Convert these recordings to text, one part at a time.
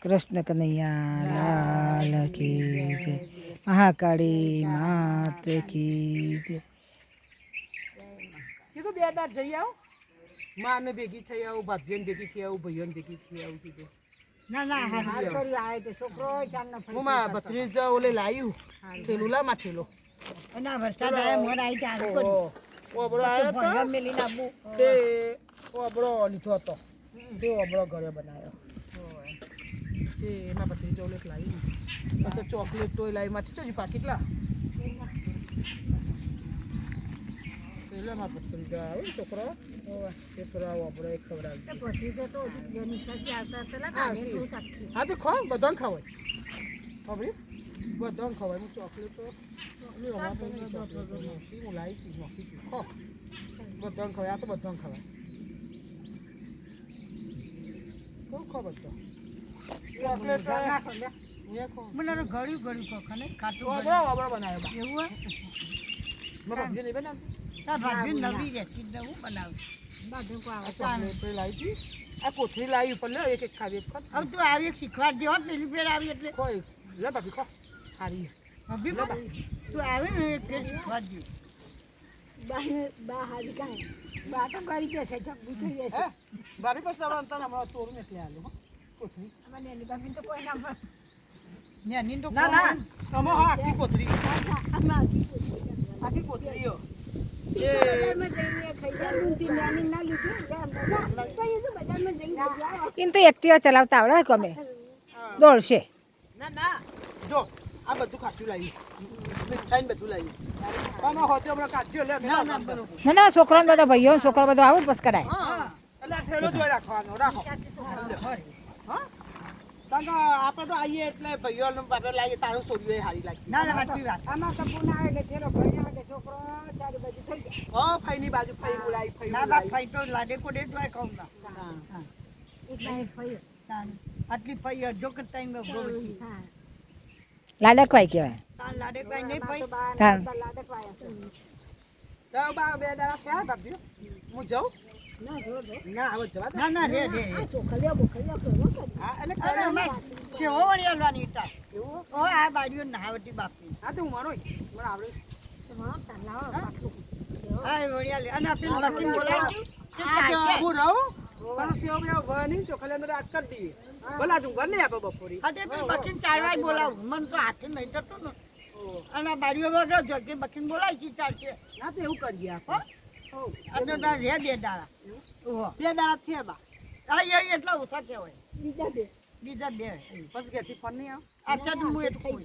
કૃષ્ણ કનૈયા લાલ કી જય, મહાકાળી માત કી જય. કીધું 2 દાડ જઈ આવો, માને ભેગી થઈ આવું, ભાભીઓને ભેગી થઈ આવું, ભાઈઓને ભેગી થઈ આવું કીધું. ના ના હાર કરી આવે તો છોકરો ચાંદનો હું મારા ભત્રીજા ઓલે લાવ્યું થેલું લા માં થેલો ના વરસાદ આવ્યો મોર આવી ચાલુ કર્યું ઓબળો આવ્યો ભંગા મેલી લાબુ તે ઓબળો લીધો હતો તે ઓબળો ઘરે બનાવ્યો તે એના ભત્રીજા ઓલે લાવ્યું પછી ચોકલેટ તો લાવી માંથી ચોજી પાકીટ લા પેલા માં ભત્રીજા આવ્યો છોકરો એ થોડા ઓબળો એક ખવડાવી ભત્રીજો તો જેની સાથે આવતા હતા હા તો ખો બધાને ખવાય ખબર બધાને ખવાય હું ચોકલેટ તો હું લાવી નોખી ખો બધાને ખવાય આ તો બધાને ખવાય ખો બધો ચોકલેટ મને ઘડ્યું ઘડ્યું ખોખાને ખાટું ઓબળો બનાવ્યો એવું ભાભી નહીં બનાવ ભાભી નવી રહેતી હું બનાવું ચોકલેટ લાવી આ કોથળી લાવી પણ લે એક એક ખાવી ખો હવે તું આવી શીખવાડ જેવા પેલી ફેર આવી એટલે કોઈ લે ભાભી ખો સારી ભાભી તું આવે ને એક ફેર શીખવાડ જેવું બા હારી કાંઈ બા તો કરી જશે ચકબી થઈ જશે ભાભી પછી આપણે અંતર હમણાં તોડું એટલે આલું કોથળી અમારે એની બાપી તો કોઈ ના નેની તો ના ના તમે હા આખી કોથળી આખી કોથળીઓ એને તો એક્ટિવા ચલાવતા આવડે ગમે દોડશે ના ના જો આ બધું ખાસું લાવી મીઠાઈ ને બધું લાવી તમે હોતે હમણાં કાઢજો લે ના ના છોકરા બધા ભાઈઓ છોકરા બધો આવું બસ કરાય એટલે આ ઠેલો જોઈ રાખવાનો રાખો હા કારણ આપણે તો આવીએ એટલે ભાઈઓ બાપે લાવીએ તારું છોડીઓ હારી લાગી ના ના સાચી વાત આમાં કપૂર આવે એટલે ઠેલો ભાઈ આવે છોકરો ચારે બાજુ થઈ જાય હા ફઈની બાજુ ફઈ બોલાવી ફઈ ના બા ફઈ તો લાડે કોડે જ હોય કહું ના હા એટલા ફઈ આટલી ફઈ અડધો કરતા લાડકવાઈ કહેવાય લાડકવાઈ નહીં ફઈ લાડકવાઈ તો બા 2 દાડા થયા ભાભી હું જાઉં ના હવે જવા ના ના રે રે હા એટલે કેવો વળી હલવાની ઈટા એવું ઓ આ બાજુ નાવટી બાપી હા તો હું મારો મને આવડે હા વળી લે અને પેલું બાપીને બોલાવજો હું રહું પણ સેવ બે વની ચોખલે મેં આજ કરી દઈએ બોલા તું ઘર નહીં આપે બપોરી હા તે પેલું બાપીને ચાલવાય બોલાવું મને તો હાથે નહીં થતો ને અને બારીઓ વગર જો કે બાપીને બોલાવી ચાલશે ના તો એવું કરીએ આપણે અને તાર રે 2 દાડા 2 દાડા થયા બા હા એ એટલા ઓછા કહેવાય બીજા બે પછી ઘેરથી ફોન નહીં આવ તો હું એટલું કહું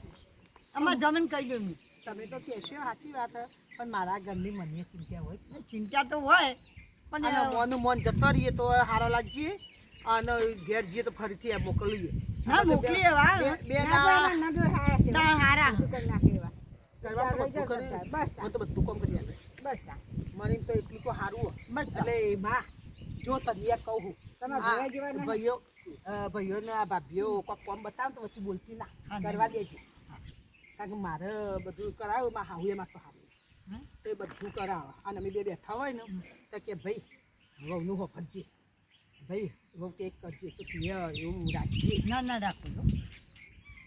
અમારે જમીન કહી દઉં તમે તો કહેશો સાચી વાત પણ મારા ઘરની મને ચિંતા હોય ચિંતા તો હોય પણ મોનું મન જતો રહીએ તો સારો લાગીએ અને ઘેર જઈએ તો ફરીથી મોકલીએ ના મોકલીએ વા 2 દાડા હારા કરવા તો બધું કરી હું તો બધું કામ કરી આપે બસ મને તો એટલું તો સારું બસ એટલે માં જો તને કહું ભાઈઓ ને આ ભાભીઓ કોઈક કામ બતાવ તો પછી બોલતી ના કરવા દેજે કારણ કે મારે બધું કરાવ્યું માં હાવું એમાં તો સારું તો એ બધું કરાવે અને અમે 2 બેઠા હોય ને તો કે ભાઈ વહુનું હોફરજે ભાઈ વહુ કેક કરજે તો પ્રિય એવું રાખજે ના ના રાખું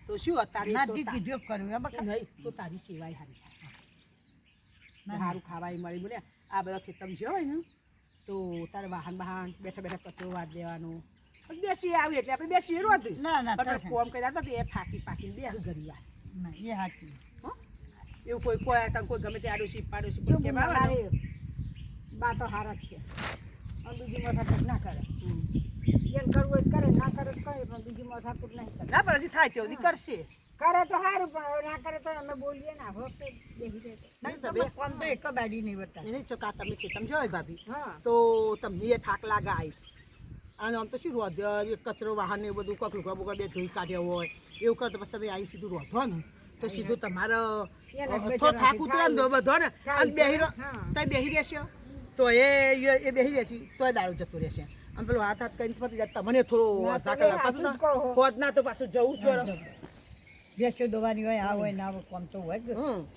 તો શું અત્યારે કીધું કરું નહીં તો તારી સેવાય સારી થાય સારું ખાવાય મળી બોલે આ બધા ખેતમ જે હોય ને તો તારે વાહન બેઠા બેઠા કચરો વાળ દેવાનું બેસી આવી એટલે આપણે બેસી રોજ ના ના કોમ કર્યા હતા એ થાકી પાકીને બે ઘરી વાર ના એ સાચું એવું કોઈ ગમે તે આડોશી પાડોશી બા તો હારા જ છે બીજી માથાકૂટ ના કરે જેમ કરવું હોય કરે ના કરે તો કરે પણ બીજી માથાકૂટ નહીં કરે ના પણ હજી થાય તેવું કરશે કરે તો સારું પણ ના કરે તો અમે બોલીએ ના વખતે બેસી જાય કોમ તો એક બાજી નહીં બતા એની ચોકા તમે ખેતમ જોય ભાભી હા તો તમને એ થાક લાગે આવી અને આમ તો શું રોધ કચરો વાહન ને બધું કોક લુગડા બુગડા 2 ધોઈ કાઢ્યા હોય એવું કરો તો પછી તમે આવી સીધું રોધો ને તો સીધું તમારો થાક ઉતરે ને બધો ને અને બેહી રહેશે તો એ બેહી રહેશે તો દારૂ જતો રહેશે અને પેલું હાથ કરીને પતી જાય તમને થોડો થાક લાગે પાછું ખોટ ના તો પાછું જવું જ બેસો દોવાની હોય આ હોય ના કોમ તો હોય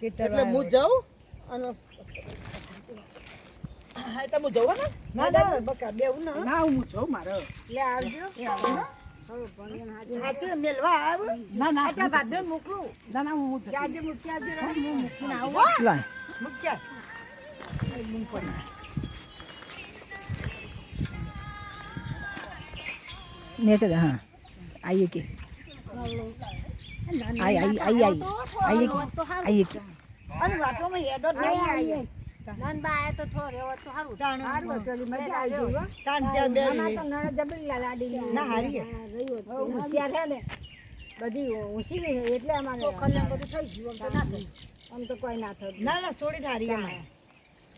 એટલે હું જાઉં અને હા તમે જવો ને ના ના બકા બેવું ના ના હું જાઉં મારે લે આવજો સાચું મેલવા આવ ના ના આટલા ભાભીને મોકલું ના ના હું આજે મૂકી આવજો રે. હું મૂકીને આવું લાય મૂકી આવ. ને તો હા આઈએ કે આઈએ કે અને વાતોમાં હેડો જ નહીં આવીએ. નંદબા આયા તો થો રેવો તો હારું તાણ હારું હતું, ઓલી મજા આવી ગઈ હો. તાણ ત્યાં બે આમાં તો નળ જબરી લાડી ના હારીએ. હોશિયાર હે ને બધી હોશી ગઈ એટલે અમારે ખોખલ બધું થઈ ગયું આમ તો ના થાય. આમ તો કોઈ ના થતું. ના ના થોડી હારી અમારે.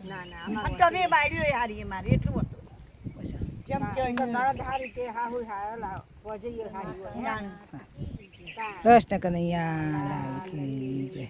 ના ના અને તમે બાયડીઓ હારી મારે એટલું હતું. કેમ કે તો નળદ હારી તે હાહુ હાલા વજઈએ હારી હોય તાણ. કૃષ્ણ કનૈયા લાલ કી જય.